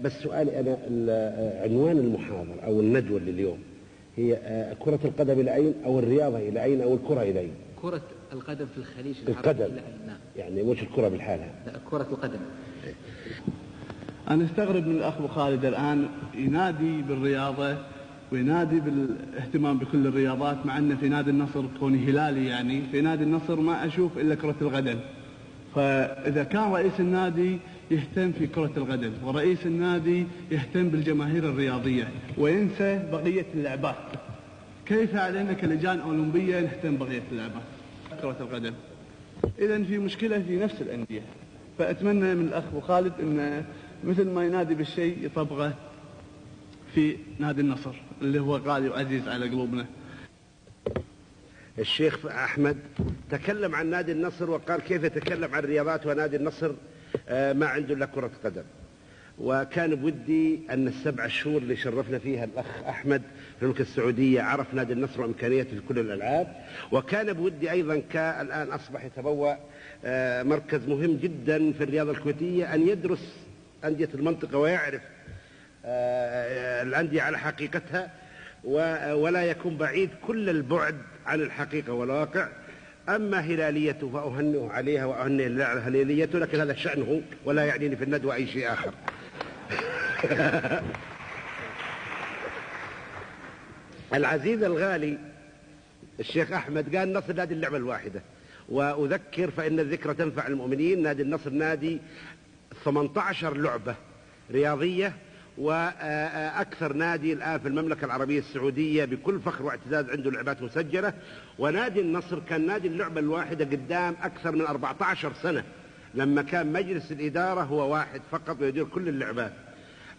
بس سؤالي أنا، عنوان المحاضرة أو الندوة اليوم هي كرة القدم إلى أين، أو الرياضة إلى أين، أو الكرة إلى أين؟ كرة القدم في الخليج العربي القدم إلى أين؟ نعم. يعني مش الكرة بالحالة؟ لا، كرة القدم. أنا استغرب من الأخ أبو خالد الآن ينادي بالرياضة وينادي بالاهتمام بكل الرياضات، مع أن في نادي النصر، كوني هلالي يعني في نادي النصر ما أشوف إلا كرة القدم. فإذا كان رئيس النادي يهتم في كرة القدم ورئيس النادي يهتم بالجماهير الرياضية وينسى بقية اللعبات، كيف علينا كلجان أولمبية نهتم بقية اللعبات كرة القدم؟ إذن في مشكلة في نفس الأندية. فأتمنى من الأخ أبو خالد أن مثل ما ينادي بالشيء يطبقه في نادي النصر اللي هو غالي وعزيز على قلوبنا. الشيخ أحمد تكلم عن نادي النصر وقال كيف يتكلم عن الرياضات ونادي النصر ما عنده إلا كرة قدم. وكان بودي أن السبع شهور اللي شرفنا فيها الأخ أحمد في المملكة السعودية عرف نادي النصر وإمكانياته في كل الألعاب. وكان بودي أيضا كالآن أصبح يتبوأ مركز مهم جدا في الرياضة الكويتية أن يدرس أندية المنطقة ويعرف الأندية على حقيقتها ولا يكون بعيد كل البعد عن الحقيقة والواقع. أما هلاليته فأهنئه عليها وأهنئ على هلاليته، لكن هذا شأنه ولا يعنيني في الندوة أي شيء آخر. العزيز الغالي الشيخ أحمد قال النصر نادي اللعبة الواحدة، وأذكر فإن الذكرى تنفع المؤمنين. نادي النصر نادي 18 لعبة رياضية، وأكثر نادي الآن في المملكة العربية السعودية بكل فخر واعتزاز عنده لعبات مسجلة. ونادي النصر كان نادي اللعبة الواحدة قدام أكثر من 14 سنة، لما كان مجلس الإدارة هو واحد فقط ويدير كل اللعبات.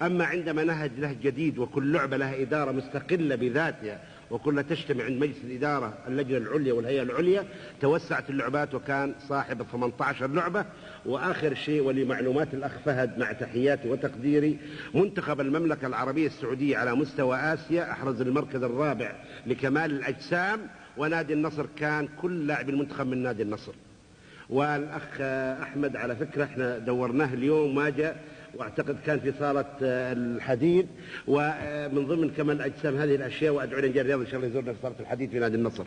أما عندما نهج له جديد وكل لعبة لها إدارة مستقلة بذاتها وكلها تجتمع عند مجلس الإدارة اللجنة العليا والهيئة العليا، توسعت اللعبات وكان صاحب 18 لعبة. وآخر شيء ولمعلومات الأخ فهد مع تحياتي وتقديري، منتخب المملكة العربية السعودية على مستوى آسيا أحرز المركز الرابع لكمال الأجسام، ونادي النصر كان كل لاعب المنتخب من نادي النصر. والأخ أحمد على فكرة احنا دورناه اليوم ما جاء، واعتقد كان في صالة الحديد، ومن ضمن كمال الأجسام هذه الأشياء. وأدعو لرجال الرياض إن شاء الله يزورنا في صالة الحديد في نادي النصر.